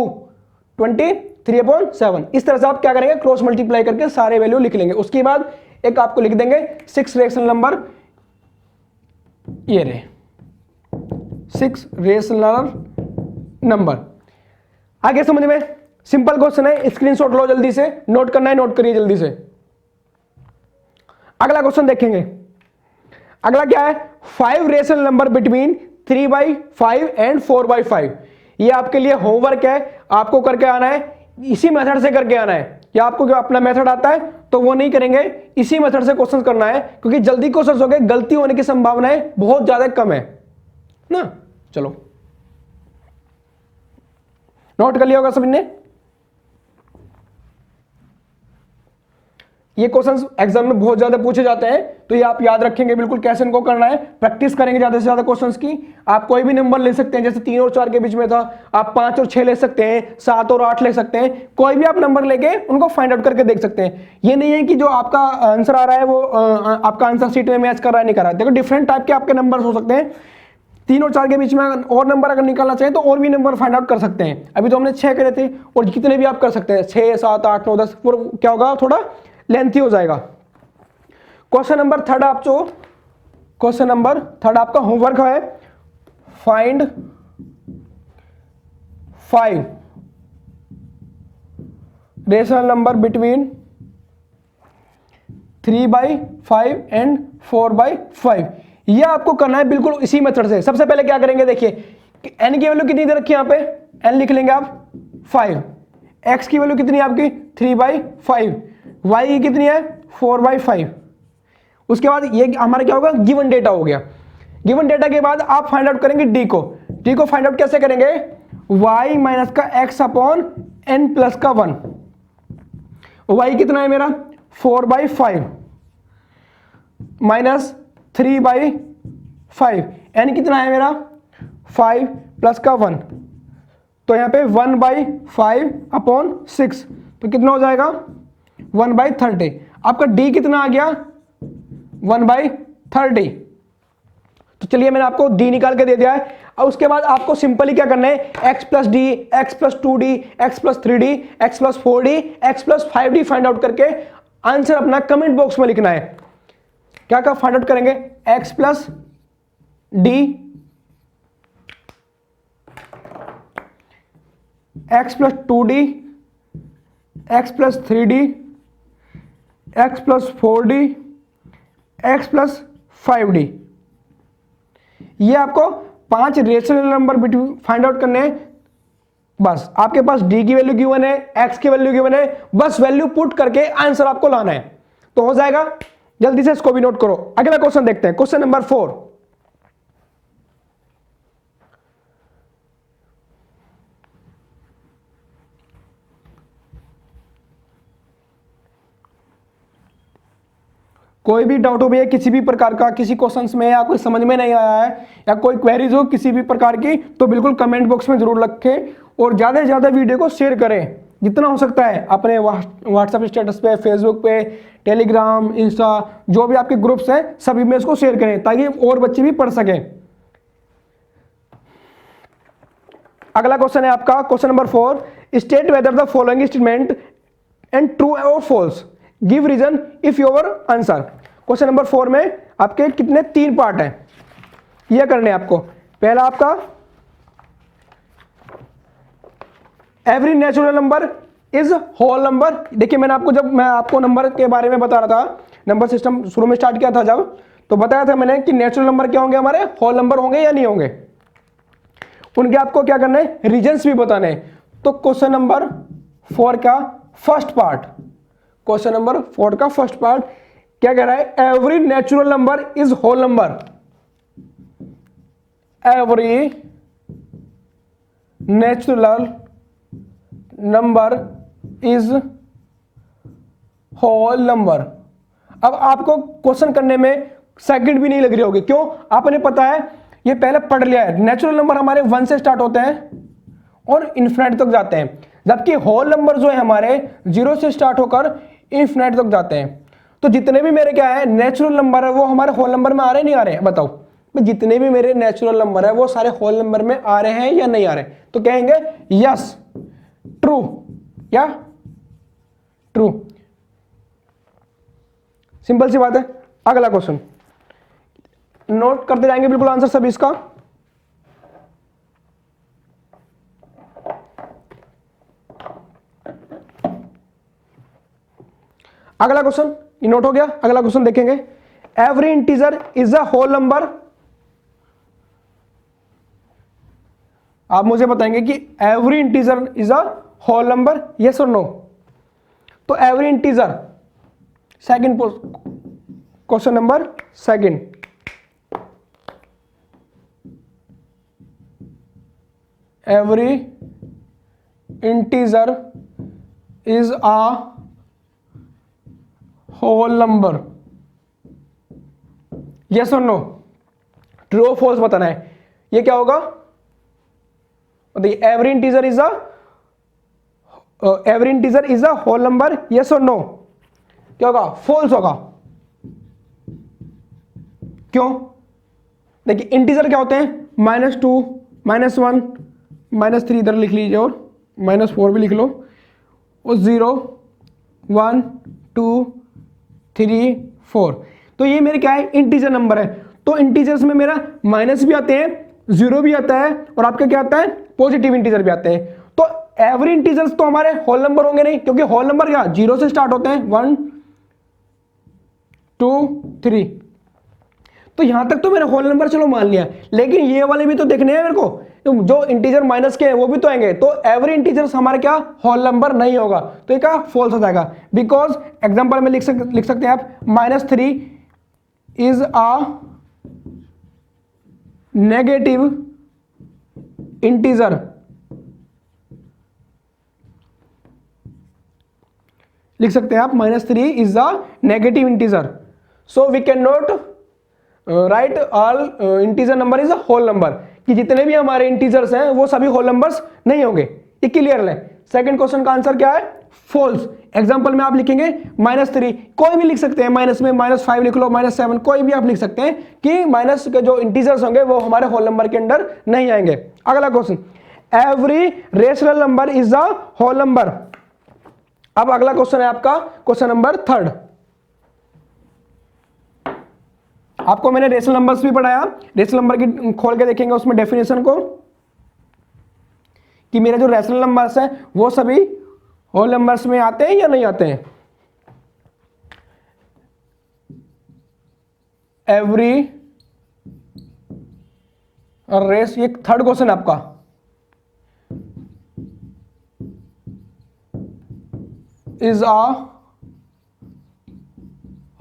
23/7। इस तरह से आप क्या करेंगे क्रॉस मल्टीप्लाई करके सारे वैल्यू लिख लेंगे। उसके बाद एक आपको लिख देंगे 6 रेशनल नंबर, ये रहे 6 रेशनल नंबर। आगे समझ में सिंपल क्वेश्चन है, स्क्रीनशॉट लो जल्दी से, नोट करना है नोट करिए जल्दी से। अगला क्वेश्चन देखेंगे। अगला क्या है 5 रेशनल नंबर बिटवीन 3/5 and 4/5। ये आपके लिए होमवर्क है, आपको करके आना है, इसी मेथड से करके आना है। या आपको जो अपना मेथड आता है तो वो नहीं करेंगे, इसी मेथड से क्वेश्चन करना है, क्योंकि जल्दी क्वेश्चन हो गए गलती होने की संभावनाएं बहुत ज्यादा कम है ना। चलो नोट कर लिया होगा सबने। ये क्वेश्चंस एग्जाम में बहुत ज्यादा पूछे जाते हैं, तो ये आप याद रखेंगे बिल्कुल कैसे इनको करना है। प्रैक्टिस करेंगे ज्यादा से ज्यादा क्वेश्चंस की। आप कोई भी नंबर ले सकते हैं, जैसे 3 और 4 के बीच में था, आप 5 और 6 ले सकते हैं, 7 और 8 ले सकते हैं। कोई भी आप नंबर लेके उनको फाइंड आउट करके देख सकते हैं। ये नहीं है कि जो आपका आंसर आ रहा है वो आपका आंसर शीट में मैच कर रहा है नहीं कर रहा है। देखो डिफरेंट टाइप के आपके नंबर हो सकते हैं। 3 और 4 के बीच में और नंबर अगर निकालना चाहें तो और भी नंबर फाइंड आउट कर सकते हैं। अभी तो हमने 6 करे थे, और कितने भी आप कर सकते हैं, 6 7 8 9 10, क्या होगा थोड़ा लेंथी हो जाएगा। क्वेश्चन नंबर थर्ड आपका होमवर्क है, find 5 rational number between 3/5 and 4/5। ये आपको करना है बिल्कुल इसी मेथड से। सबसे पहले क्या करेंगे, देखिए n की वैल्यू कितनी दे रखी है, यहाँ पे n लिख लेंगे आप 5, x की वैल्यू कितनी है आपकी 3/5, y की कितनी है 4/5। उसके बाद ये हमारा क्या होगा गिवन डेटा हो गया। गिवन डेटा के बाद आप फाइंड आउट करेंगे d को फाइंड आउट कैसे करेंगे, y - x/ n प्लस का 1, y कितना है मेरा 4/5 माइनस 3/5, n कितना है मेरा 5 प्लस का 1, तो यहाँ पे 1/5/6, तो कितना हो जाएगा 1/30। आपका d कितना आ गया 1/30। तो चलिए मैंने आपको d निकाल के दे दिया है। अब उसके बाद आपको सिंपली क्या करना है, x plus D, x plus 2d, x plus 3d, x plus 4d, x plus 5d find out करके आंसर अपना कमेंट बॉक्स में लिखना है। क्या क्या फाइंड आउट करेंगे, x plus D, x plus 2d, x plus 3d, x plus 4d, x plus 5d। ये आपको 5 रेशनल नंबर फाइंड आउट करने हैं। बस आपके पास d की वैल्यू गिवन है, x की वैल्यू गिवन है, बस वैल्यू पुट करके आंसर आपको लाना है तो हो जाएगा। जल्दी से इसको भी नोट करो। अगला क्वेश्चन देखते हैं, क्वेश्चन नंबर 4। कोई भी डाउट हो भैया किसी भी प्रकार का, किसी क्वेश्चंस में या कोई समझ में नहीं आया है या कोई क्वेरीज हो किसी भी प्रकार की, तो बिल्कुल कमेंट बॉक्स में जरूर रखें और ज़्यादा से ज़्यादा वीडियो को शेयर करें जितना हो सकता है अपने व्हाट्सएप स्टेटस पे, फेसबुक पे, टेलीग्राम, इंस्टा, जो भी आपके ग्रुप्स हैं सभी में इसको शेयर करें ताकि और बच्चे भी पढ़ सकें। अगला क्वेश्चन है आपका question number 4, state whether the following statement and true और false, give reason if your answer. Question number 4 में आपके कितने 3 पार्ट हैं, यह करने आपको। पहला आपका every natural number is whole number. देखिए मैंने आपको, जब मैं आपको नंबर के बारे में बता रहा था, नंबर सिस्टम शुरू में स्टार्ट किया था जब, तो बताया था मैंने कि नेचुरल नंबर क्या होंगे, हमारे होल नंबर होंगे या नहीं होंगे, उनके आपको क्या करना है, रीजंस भी बताने हैं। तो क्वेश्चन नंबर 4 का फर्स्ट पार्ट, क्वेश्चन नंबर 4 का फर्स्ट पार्ट क्या कह रहा है, every natural number is whole number, every natural number is whole number. अब आपको क्वेश्चन करने में सेकंड भी नहीं लग रही होगी, क्यों, आपने पता है ये पहले पढ़ लिया है, नेचुरल नंबर हमारे 1 से स्टार्ट होते हैं और इन्फिनिटी तक जाते हैं, जबकि होल नंबर जो है हमारे 0 से स्टार्ट होकर इन्फिनिटी तक जाते हैं। तो जितने भी मेरे क्या है नेचुरल नंबर है वो हमारे होल नंबर में आ रहे नहीं आ रहे, बताओ जितने भी मेरे नेचुरल नंबर है वो सारे होल नंबर में आ रहे हैं या नहीं आ रहे, तो कहेंगे यस, ट्रू या ट्रू। सिंपल सी बात है। अगला क्वेश्चन नोट करते जाएंगे बिल्कुल आंसर सभी इसका। अगला क्वेश्चन ये नोट हो गया। अगला क्वेश्चन देखेंगे, every integer is a whole number. आप मुझे बताएंगे कि every integer is a whole number, yes और नो। तो every integer, second question number second, every integer is a whole number, yes और नो, ट्रू और फॉल्स बताना है। ये क्या होगा, देखिए every integer is a whole number, yes और नो, क्या होगा, फॉल्स होगा। क्यों, देखिए इंटीजर क्या होते हैं, -2, -1, -3 इधर लिख लीजिए और -4 भी लिख लो, और 0, 1, 2, 3, 4। तो ये मेरे क्या है, इंटीजर नंबर है। तो इंटीजर्स में मेरा माइनस भी आते हैं, 0 भी आता है, और आपका क्या आता है, पॉजिटिव इंटीजर भी आते हैं। तो एवरी इंटीजर्स तो हमारे होल नंबर होंगे नहीं, क्योंकि होल नंबर क्या 0 से स्टार्ट होते हैं, 1, 2, 3। तो यहां तक तो मैंने होल नंबर चलो मान लिया, लेकिन ये वाले भी तो देखने हैं मेरे को, तो जो इंटीजर माइनस के हैं वो भी तो आएंगे। तो एवरी इंटीजर्स हमारे क्या होल नंबर नहीं होगा, तो ये क्या फॉल्स हो जाएगा। बिकॉज एग्जांपल में लिख सकते हैं आप, -3 इज अ नेगेटिव इंटीजर, लिख सकते हैं आप -3 is a negative integer, so we can not write all integer number is a whole number, कि जितने भी हमारे इंटीजर्स हैं वो सभी होल नंबर्स नहीं होंगे। ये क्लियर है। सेकंड क्वेश्चन का आंसर क्या है? फॉल्स। एग्जांपल में आप लिखेंगे -3, कोई भी लिख सकते हैं, माइनस में -5 लिख लो, -7, कोई भी आप लिख सकते हैं कि माइनस के जो इंटीजर्स होंगे वो हमारे होल नंबर के अंदर नहीं आएंगे। अगला question, every rational number is a whole number. अब अगला क्वेश्चन है आपका क्वेश्चन नंबर 3। आपको मैंने रेशनल नंबर्स भी पढ़ाया, रेशनल नंबर की खोल के देखेंगे उसमें डेफिनेशन को, कि मेरे जो रेशनल नंबर्स हैं वो सभी होल नंबर्स में आते हैं या नहीं आते हैं। एवरी रेस, ये थर्ड क्वेश्चन है आपका, is a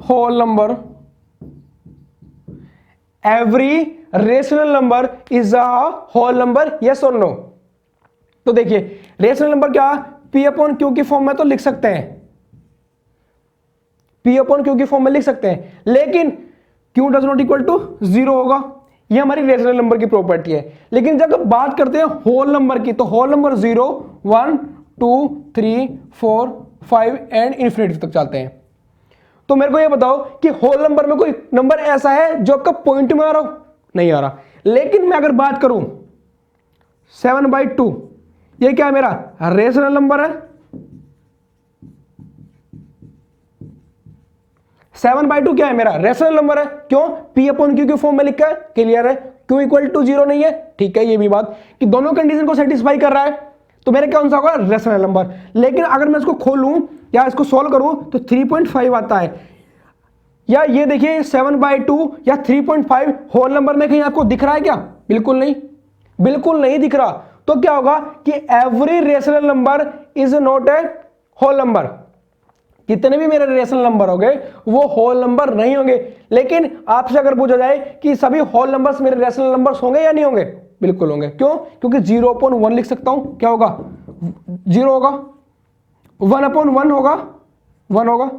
whole number. Every rational number is a whole number, yes और नो। तो देखिए रेशनल नंबर क्या, P अपॉन Q की फॉर्म में तो लिख सकते हैं, P अपॉन Q की फॉर्म में लिख सकते हैं, लेकिन Q does not equal to 0 होगा। ये हमारी रेशनल नंबर की प्रॉपर्टी है। लेकिन जब बात करते हैं होल नंबर की, तो होल नंबर 0, 1, 2, 3, 4, 5 एंड इन्फिनिटी तक चलते हैं। तो मेरे को ये बताओ कि होल नंबर में कोई नंबर ऐसा है जो आपका पॉइंट में आ रहा हो? नहीं आ रहा। लेकिन मैं अगर बात करूं 7/2, ये क्या है? मेरा रेशनल नंबर है। 7/2 क्या है? मेरा रेशनल नंबर है। क्यों? P अपॉन Q की फॉर्म में लिखा है, क्लियर है। Q इक्वल टू 0 नहीं है, ठीक है। ये भी बात कि दोनों कंडीशन को सेटिस्फाई कर रहा है, तो मेरा कौन सा होगा? Rational number. लेकिन अगर मैं इसको खोलूं या इसको सॉल्व करूं तो 3.5 आता है। या ये देखिए 7/2 या 3.5 होल नंबर में कहीं आपको दिख रहा है क्या? बिल्कुल नहीं, बिल्कुल नहीं दिख रहा। तो क्या होगा कि every rational number is not a whole number. जितने भी मेरे रेशनल नंबर होंगे वो होल नंबर नहीं होंगे। लेकिन आपसे अगर पूछा जाए कि सभी होल नंबर्स मेरे रेशनल नंबर्स होंगे या नहीं होंगे? बिल्कुल होंगे। क्यों? क्योंकि 0/1 लिख सकता हूं, क्या होगा? 0 होगा। 1/1 होगा, 1 होगा।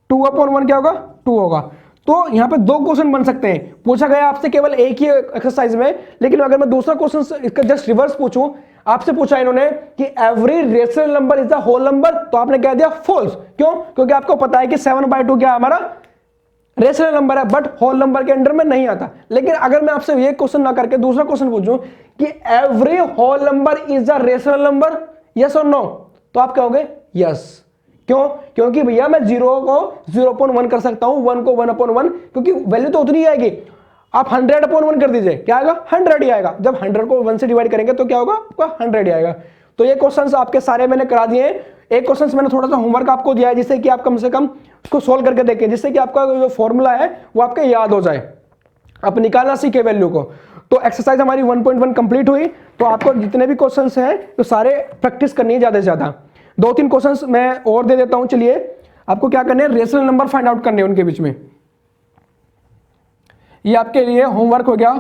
2/1 क्या होगा? 2 होगा। तो यहां पे दो क्वेश्चन बन सकते हैं। पूछा गया आपसे केवल एक ही एक्सरसाइज में, लेकिन अगर मैं दूसरा क्वेश्चन इसका जस्ट रिवर्स पूछूं, आपसे पूछा इन्होंने कि every rational number is the whole number, तो आपने कह दिया फॉल्स। क्यों? क्योंकि आपको पता है कि 7/2 क्या है? हमारा रेशनल नंबर है, बट होल नंबर के अंडर में नहीं आता। लेकिन अगर मैं आपसे ये क्वेश्चन ना करके दूसरा क्वेश्चन पूछूं कि every whole number is the rational number, yes और नो, तो आप कहोगे यस। क्यों? क्योंकि भैया मैं 0 को 0/1 कर सकता हूं, 1 को 1/1, क्योंकि वैल्यू तो उतनी ही आएगी। आप 100/1 कर दीजिए, क्या आएगा? 100 ही आएगा। जब 100 को 1 से डिवाइड करेंगे तो क्या होगा? आपका 100 ही आएगा। तो ये क्वेश्चंस आपके सारे मैंने करा दिए हैं। एक क्वेश्चंस मैंने थोड़ा सा होमवर्क आपको दिया है, जिससे कि आप कम से कम उसको सोल्व करके देखें, जिससे कि आपका जो फॉर्मूला है वो आपके याद हो जाए, आप निकालना सीखे वैल्यू को। तो एक्सरसाइज हमारी 1.1 कंप्लीट हुई। तो आपको जितने भी क्वेश्चंस हैं तो सारे प्रैक्टिस करनी है ज्यादा से ज्यादा। 2-3 क्वेश्चंस मैं और दे देता हूं। चलिए, आपको क्या करने हैं? रेशनल नंबर फाइंड आउट करने हैं उनके बीच में। ये आपके लिए होमवर्क हो गया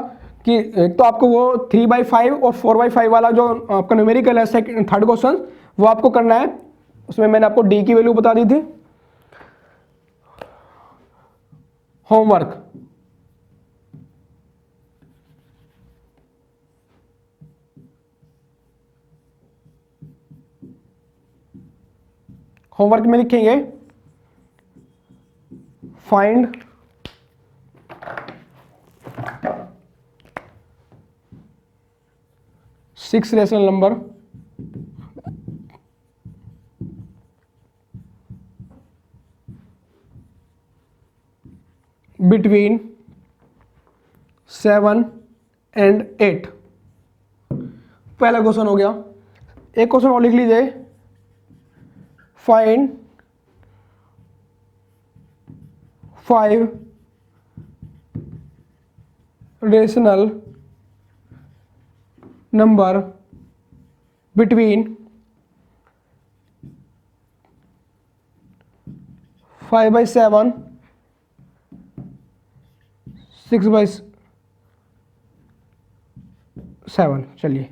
कि एक तो आपको वो 3/5 और 4/5 वाला जो आपका न्यूमेरिकल है, थर्ड क्वेश्चन, वो आपको करना है। उसमें मैंने आपको डी की वैल्यू बता दी थी। होमवर्क, होमवर्क में लिखेंगे find six rational number between 7 and 8। पहला क्वेश्चन हो गया। एक क्वेश्चन और लिख लीजिए, फाइंड 5 रेशनल नंबर बिटवीन 5/7, 6/7। चलिए,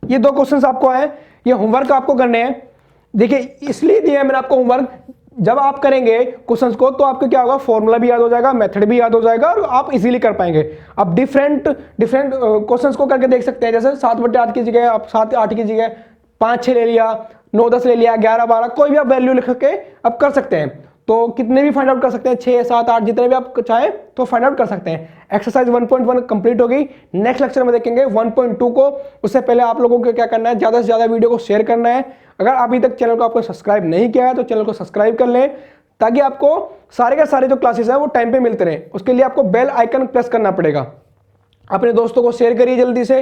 ये दो क्वेश्चंस आपको आए, ये होमवर्क आपको करने हैं। देखिए इसलिए दिया है मैंने आपको होमवर्क, जब आप करेंगे क्वेश्चंस को तो आपको क्या होगा, फॉर्मूला भी याद हो जाएगा, मेथड भी याद हो जाएगा और आप इजीली कर पाएंगे। अब डिफरेंट डिफरेंट क्वेश्चंस को करके देख सकते हैं, जैसे 7/8 की जगह आप 7/8 की जगह 5-6 ले लिया, 9-10 ले लिया, 11-12, कोई भी आप वैल्यू लिख के अब कर सकते हैं। तो कितने भी फाइंड आउट कर सकते हैं, 6, 7, 8 जितने भी आप चाहें तो फाइंड आउट कर सकते हैं। एक्सरसाइज 1.1 कंप्लीट हो गई। नेक्स्ट लेक्चर में देखेंगे 1.2 को। उससे पहले आप लोगों को क्या करना है, ज़्यादा से ज़्यादा वीडियो को शेयर करना है। अगर अभी तक चैनल को आपको सब्सक्राइब नहीं किया है तो चैनल को सब्सक्राइब कर लें, ताकि आपको सारे के सारे जो क्लासेस हैं वो टाइम पे मिलते रहें। उसके लिए आपको बेल आइकन प्रेस करना पड़ेगा। अपने दोस्तों को शेयर करिए जल्दी से।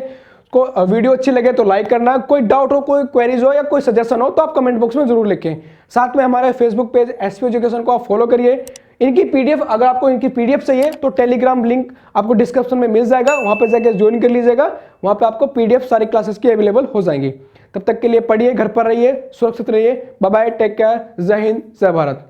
को वीडियो अच्छी लगे तो लाइक करना। कोई डाउट हो, कोई क्वेरीज हो या कोई सजेशन हो तो आप कमेंट बॉक्स में जरूर लिखें। साथ में हमारे फेसबुक पेज एसपी एजुकेशन को आप फॉलो करिए। इनकी पीडीएफ, अगर आपको इनकी पीडीएफ चाहिए तो टेलीग्राम लिंक आपको डिस्क्रिप्शन में मिल जाएगा, वहां पर जाकर ज्वाइन कर लीजिएगा। वहां पे आपको पीडीएफ सारी क्लासेस की अवेलेबल हो जाएंगी। तब तक के लिए पढ़िए, घर पर रहिए, सुरक्षित रहिए। बाय बाय, टेक केयर, जय हिंद, जय भारत।